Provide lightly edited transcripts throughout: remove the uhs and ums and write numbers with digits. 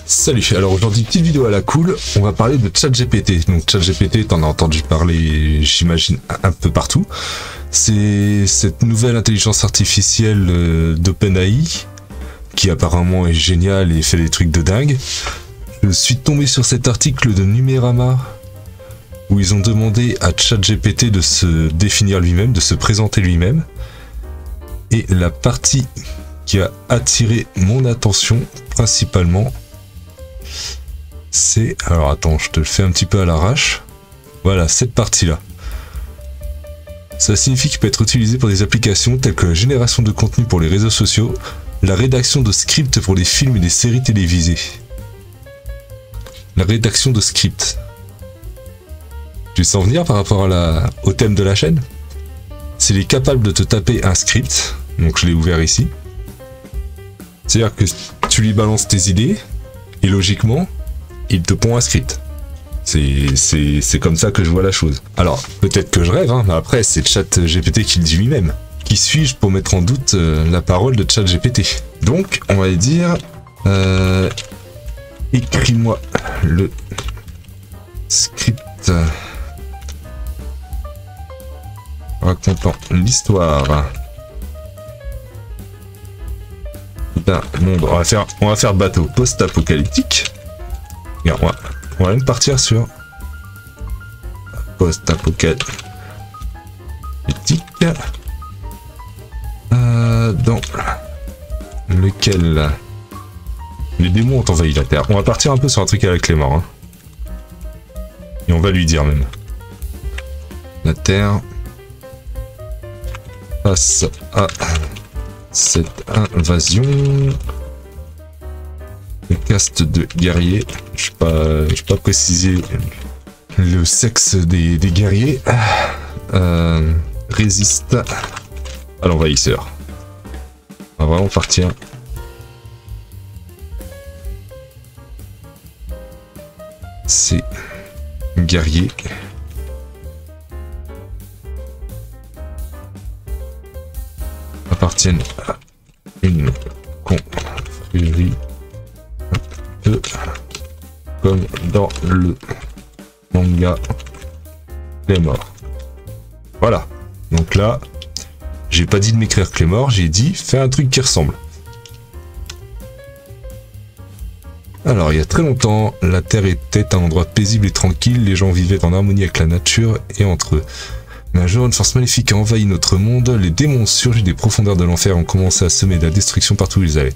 Salut, alors aujourd'hui petite vidéo à la cool, on va parler de ChatGPT. Donc ChatGPT, t'en as entendu parler j'imagine un peu partout. C'est cette nouvelle intelligence artificielle d'OpenAI qui apparemment est géniale et fait des trucs de dingue. Je suis tombé sur cet article de Numérama où ils ont demandé à ChatGPT de se définir lui-même, de se présenter lui-même. Et la partie qui a attiré mon attention principalement, c'est... Alors attends, je te le fais un petit peu à l'arrache. Voilà, cette partie-là. Ça signifie qu'il peut être utilisé pour des applications telles que la génération de contenu pour les réseaux sociaux, la rédaction de scripts pour les films et les séries télévisées. La rédaction de scripts. Tu sens venir par rapport à au thème de la chaîne? S'il est capable de te taper un script, donc je l'ai ouvert ici. C'est-à-dire que tu lui balances tes idées, et logiquement, il te pond un script. C'est comme ça que je vois la chose. Alors, peut-être que je rêve, hein, mais après, c'est ChatGPT qui le dit lui-même. Qui suis-je pour mettre en doute la parole de ChatGPT? Donc, on va dire... écris-moi le script racontant l'histoire d'un monde. On va faire bateau post-apocalyptique. Regarde, on va même partir sur post-apocalyptique. Dans lequel les démons ont envahi la Terre. On va partir un peu sur un truc avec les morts. Hein. Et on va lui dire même. La Terre face à cette invasion. Une caste de guerriers. Je n'ai pas précisé le sexe des guerriers. Résiste à l'envahisseur. On va vraiment partir. Ces guerriers appartiennent à une confrérie un peu comme dans le manga Claymore. Voilà. Donc là, j'ai pas dit de m'écrire Claymore, j'ai dit fais un truc qui ressemble. Alors, il y a très longtemps, la Terre était un endroit paisible et tranquille, les gens vivaient en harmonie avec la nature et entre eux. Mais un jour, une force maléfique a envahi notre monde, les démons surgis des profondeurs de l'enfer et ont commencé à semer de la destruction partout où ils allaient.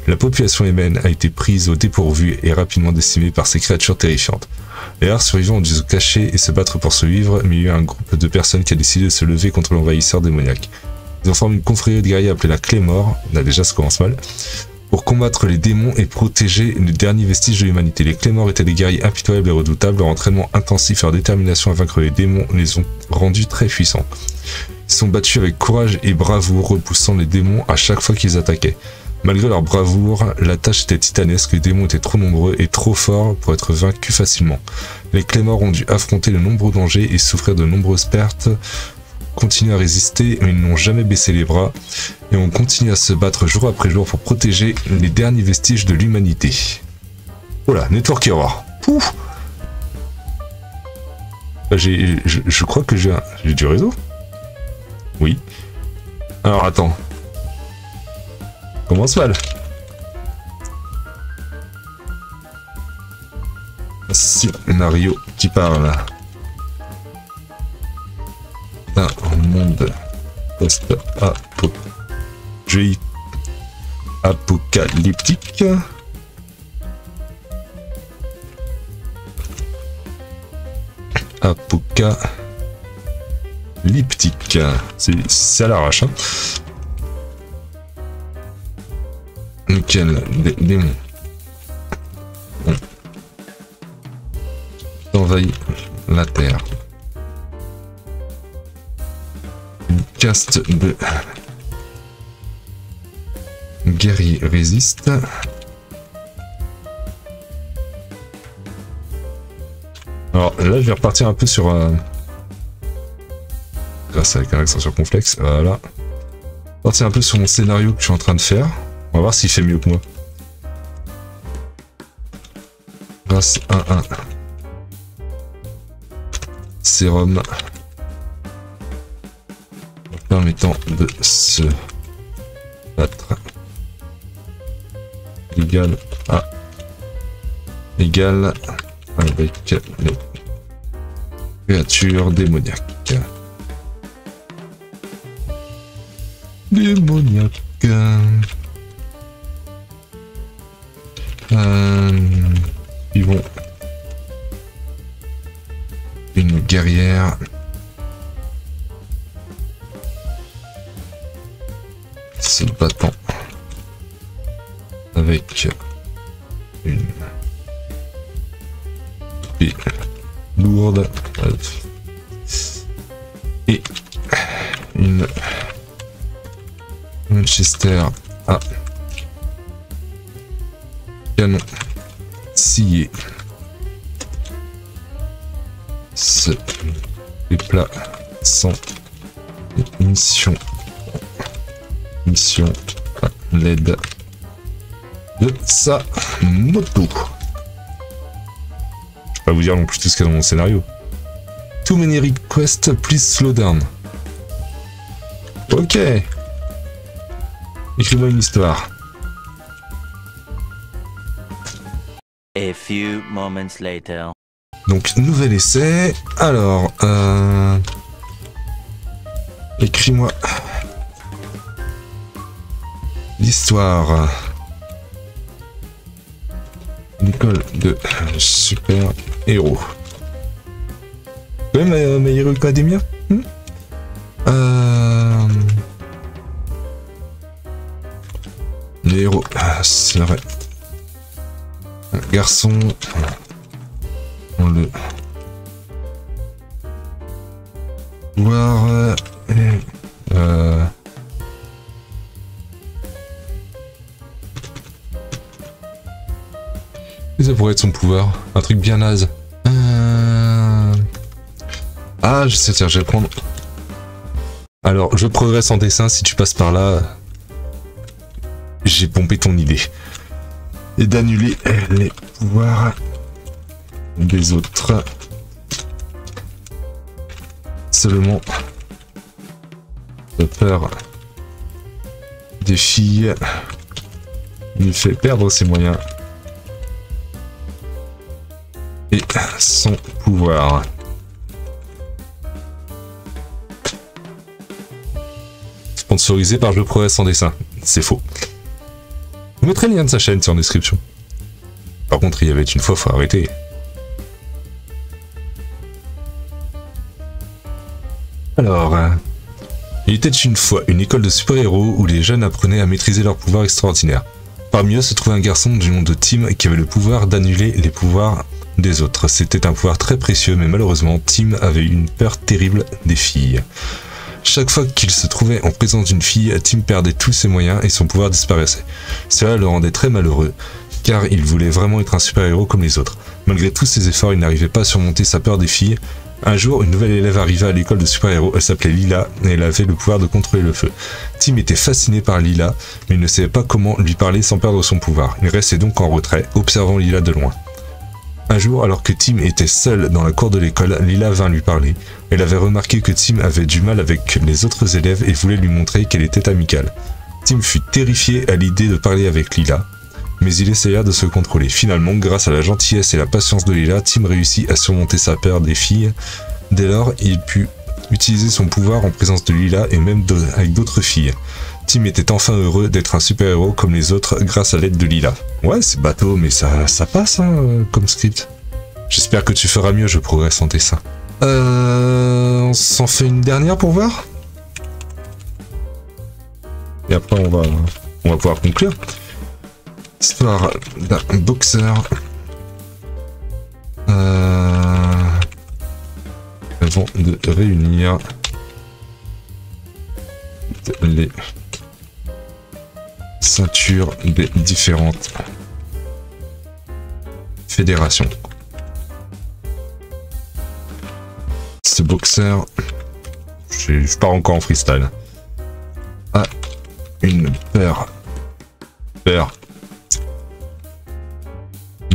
La population humaine a été prise au dépourvu et rapidement décimée par ces créatures terrifiantes. Les rares survivants ont dû se cacher et se battre pour survivre, mais il y a eu un groupe de personnes qui a décidé de se lever contre l'envahisseur démoniaque. Ils ont formé une confrérie de guerriers appelée la Claymore, là déjà ça commence mal, pour combattre les démons et protéger les derniers vestiges de l'humanité. Les Claymore étaient des guerriers impitoyables et redoutables, leur entraînement intensif et leur détermination à vaincre les démons les ont rendus très puissants. Ils sont battus avec courage et bravoure, repoussant les démons à chaque fois qu'ils attaquaient. Malgré leur bravoure, la tâche était titanesque, les démons étaient trop nombreux et trop forts pour être vaincus facilement. Les Claymore ont dû affronter de nombreux dangers et souffrir de nombreuses pertes, continuent à résister, mais ils n'ont jamais baissé les bras, et on continue à se battre jour après jour pour protéger les derniers vestiges de l'humanité. Voilà, Network Error. Pouf. Je crois que j'ai du réseau. Oui. Alors attends. Commence mal. Un scénario qui parle d'un monde post-apocalyptique. Apocalyptique. C'est à l'arrache. Hein. Lequel des démons ont envahi la Terre. Une caste de guerriers résiste. Alors là, je vais repartir un peu sur... grâce avec un accent circonflexe, voilà. Partir un peu sur mon scénario que je suis en train de faire. On va voir s'il fait mieux que moi. grâce à un sérum permettant de se battre égal avec les créatures démoniaques. Suivons une guerrière se battant avec une épée lourde et une Manchester à canon scié se déplaçant mission à l'aide de sa moto. Je vais pas vous dire non plus tout ce qu'il y a dans mon scénario. Too many requests, please slow down. Ok. Écris-moi une histoire. A few moments later. Donc, nouvel essai. Alors, écris-moi l'histoire. L'école de super héros. Quand même, My Hero Academia. Les héros serait un garçon. On le voir et ça pourrait être son pouvoir, un truc bien naze. Ah, je sais, tiens, je vais prendre. Alors, je progresse en dessin, si tu passes par là, j'ai pompé ton idée. Et d'annuler les pouvoirs des autres. Seulement la peur des filles lui fait perdre ses moyens et son pouvoir. Sponsorisé par Je Progresse en dessin. C'est faux. Vous mettrez le lien de sa chaîne, c'est en description. Par contre, il y avait une fois, faut arrêter. Alors, il était une fois une école de super-héros où les jeunes apprenaient à maîtriser leurs pouvoirs extraordinaires. Parmi eux se trouvait un garçon du nom de Tim qui avait le pouvoir d'annuler les pouvoirs des autres. C'était un pouvoir très précieux, mais malheureusement, Tim avait une peur terrible des filles. Chaque fois qu'il se trouvait en présence d'une fille, Tim perdait tous ses moyens et son pouvoir disparaissait. Cela le rendait très malheureux, car il voulait vraiment être un super-héros comme les autres. Malgré tous ses efforts, il n'arrivait pas à surmonter sa peur des filles. Un jour, une nouvelle élève arriva à l'école de super-héros, elle s'appelait Lila, et elle avait le pouvoir de contrôler le feu. Tim était fasciné par Lila, mais il ne savait pas comment lui parler sans perdre son pouvoir. Il restait donc en retrait, observant Lila de loin. Un jour, alors que Tim était seul dans la cour de l'école, Lila vint lui parler. Elle avait remarqué que Tim avait du mal avec les autres élèves et voulait lui montrer qu'elle était amicale. Tim fut terrifié à l'idée de parler avec Lila, mais il essaya de se contrôler. Finalement, grâce à la gentillesse et la patience de Lila, Tim réussit à surmonter sa peur des filles. Dès lors, il put utiliser son pouvoir en présence de Lila et même avec d'autres filles. Tim était enfin heureux d'être un super-héros comme les autres grâce à l'aide de Lila. Ouais, c'est bateau, mais ça passe hein, comme script. J'espère que tu feras mieux, je progresse en dessin. On s'en fait une dernière pour voir. Et après on va pouvoir conclure. Histoire d'un boxeur. Avant de réunir les ceintures des différentes fédérations. Ce boxeur, je pars encore en freestyle, a une peur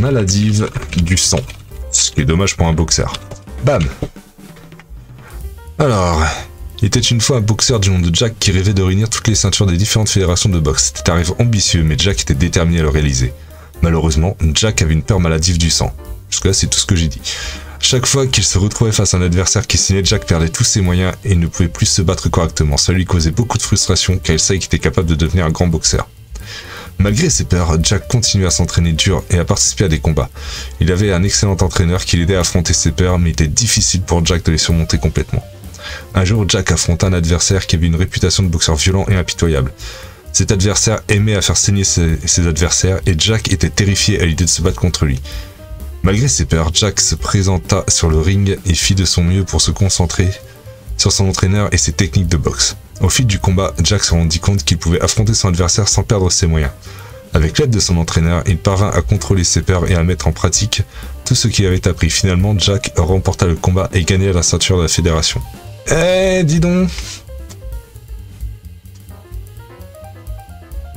maladive du sang. Ce qui est dommage pour un boxeur. Bam! Alors, il était une fois un boxeur du nom de Jack qui rêvait de réunir toutes les ceintures des différentes fédérations de boxe. C'était un rêve ambitieux, mais Jack était déterminé à le réaliser. Malheureusement, Jack avait une peur maladive du sang. Jusque-là, c'est tout ce que j'ai dit. Chaque fois qu'il se retrouvait face à un adversaire qui saignait, Jack perdait tous ses moyens et ne pouvait plus se battre correctement. Ça lui causait beaucoup de frustration car il savait qu'il était capable de devenir un grand boxeur. Malgré ses peurs, Jack continuait à s'entraîner dur et à participer à des combats. Il avait un excellent entraîneur qui l'aidait à affronter ses peurs, mais il était difficile pour Jack de les surmonter complètement. Un jour, Jack affronta un adversaire qui avait une réputation de boxeur violent et impitoyable. Cet adversaire aimait à faire saigner ses adversaires et Jack était terrifié à l'idée de se battre contre lui. Malgré ses peurs, Jack se présenta sur le ring et fit de son mieux pour se concentrer sur son entraîneur et ses techniques de boxe. Au fil du combat, Jack se rendit compte qu'il pouvait affronter son adversaire sans perdre ses moyens. Avec l'aide de son entraîneur, il parvint à contrôler ses peurs et à mettre en pratique tout ce qu'il avait appris. Finalement, Jack remporta le combat et gagna la ceinture de la fédération. Eh, dis donc!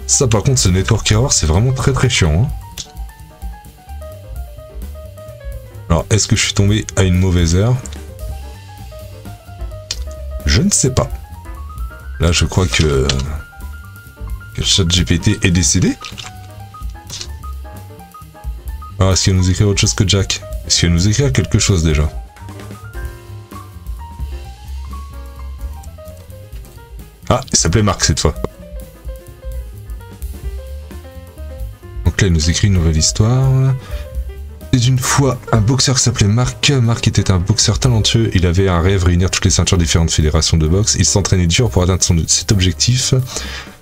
Ça par contre, ce network error, c'est vraiment très chiant. Hein. Alors, est-ce que je suis tombé à une mauvaise heure? Je ne sais pas. Là, je crois que ChatGPT est décédé. Alors, est-ce qu'il va nous écrire autre chose que Jack? Est-ce qu'il va nous écrire quelque chose déjà? Ah, il s'appelait Marc cette fois. Donc là, il nous écrit une nouvelle histoire. C'est une fois un boxeur qui s'appelait Marc. Marc était un boxeur talentueux. Il avait un rêve, réunir toutes les ceintures des différentes fédérations de boxe. Il s'entraînait dur pour atteindre cet objectif.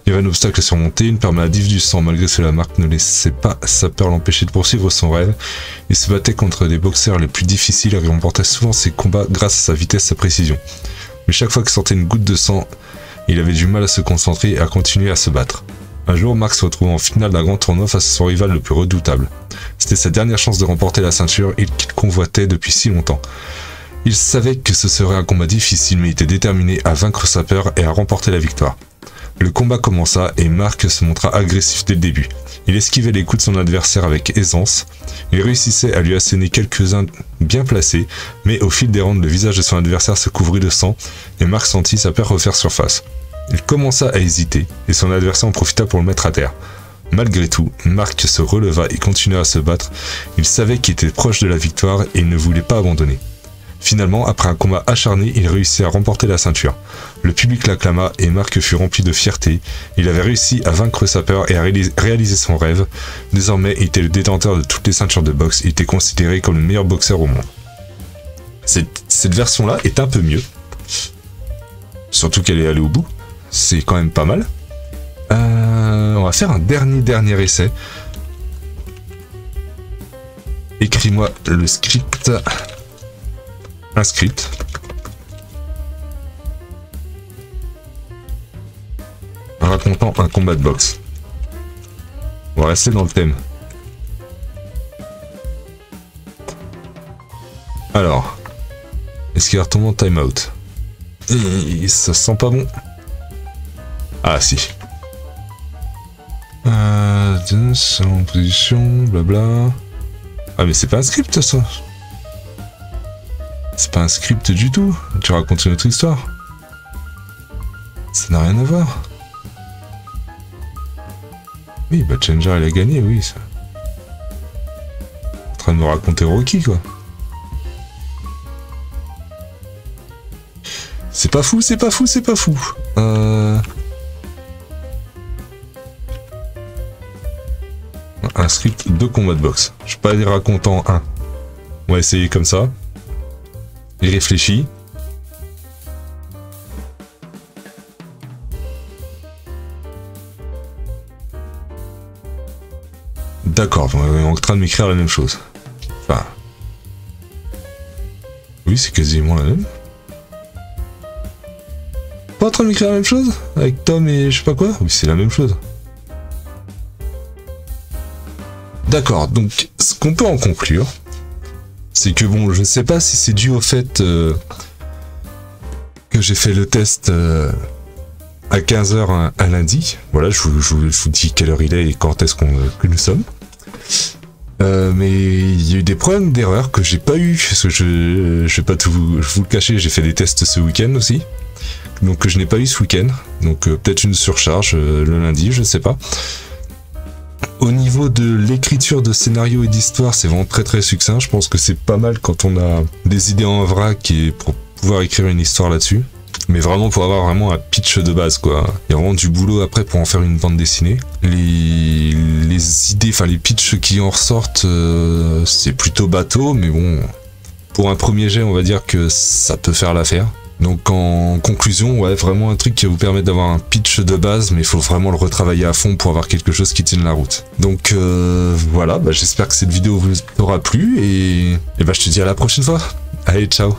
Il y avait un obstacle à surmonter, une peur maladive du sang. Malgré cela, Marc ne laissait pas sa peur l'empêcher de poursuivre son rêve. Il se battait contre des boxeurs les plus difficiles et remportait souvent ses combats grâce à sa vitesse et sa précision. Mais chaque fois qu'il sortait une goutte de sang, il avait du mal à se concentrer et à continuer à se battre. Un jour, Marc se retrouve en finale d'un grand tournoi face à son rival le plus redoutable. C'était sa dernière chance de remporter la ceinture qu'il convoitait depuis si longtemps. Il savait que ce serait un combat difficile, mais il était déterminé à vaincre sa peur et à remporter la victoire. Le combat commença et Marc se montra agressif dès le début. Il esquivait les coups de son adversaire avec aisance. Il réussissait à lui asséner quelques-uns bien placés, mais au fil des rounds, le visage de son adversaire se couvrit de sang et Marc sentit sa peur refaire surface. Il commença à hésiter et son adversaire en profita pour le mettre à terre. Malgré tout, Marc se releva et continua à se battre. Il savait qu'il était proche de la victoire et il ne voulait pas abandonner. Finalement, après un combat acharné, il réussit à remporter la ceinture. Le public l'acclama et Marc fut rempli de fierté. Il avait réussi à vaincre sa peur et à réaliser son rêve. Désormais, il était le détenteur de toutes les ceintures de boxe. Il était considéré comme le meilleur boxeur au monde. Cette version-là est un peu mieux. Surtout qu'elle est allée au bout. C'est quand même pas mal. On va faire un dernier essai. Écris-moi le script. Un script. Racontant un combat de boxe. On va rester dans le thème. Alors. Est-ce qu'il va retomber en timeout? Ça sent pas bon. Ah si. En position, blabla. Ah mais c'est pas un script ça. C'est pas un script du tout. Tu racontes une autre histoire. Ça n'a rien à voir. Oui, bah Challenger il a gagné, oui. Ça. En train de me raconter Rocky quoi. C'est pas fou, c'est pas fou, c'est pas fou. Un script de combat de boxe. Je vais pas les raconter en un. On va essayer comme ça. Il réfléchit. D'accord, on est en train de m'écrire la même chose. Enfin. Oui, c'est quasiment la même. Pas en train de m'écrire la même chose? Avec Tom et je sais pas quoi? Oui, c'est la même chose. D'accord, donc ce qu'on peut en conclure, c'est que bon, je sais pas si c'est dû au fait que j'ai fait le test à 15 h un lundi. Voilà, je vous dis quelle heure il est et quand est-ce que nous sommes. Mais il y a eu des problèmes d'erreur que j'ai pas eu, parce que je vais pas vous le cacher, j'ai fait des tests ce week-end aussi. Donc je n'ai pas eu ce week-end, donc peut-être une surcharge le lundi, je sais pas. Au niveau de l'écriture de scénario et d'histoire, c'est vraiment très succinct. Je pense que c'est pas mal quand on a des idées en vrac et pour pouvoir écrire une histoire là-dessus. Mais vraiment pour avoir vraiment un pitch de base, quoi. Il y a vraiment du boulot après pour en faire une bande dessinée. Les idées, enfin les pitchs qui en ressortent, c'est plutôt bateau, mais bon, pour un premier jet, on va dire que ça peut faire l'affaire. Donc en conclusion, ouais, vraiment un truc qui va vous permettre d'avoir un pitch de base, mais il faut vraiment le retravailler à fond pour avoir quelque chose qui tienne la route. Donc voilà, j'espère que cette vidéo vous aura plu et je te dis à la prochaine fois. Allez, ciao.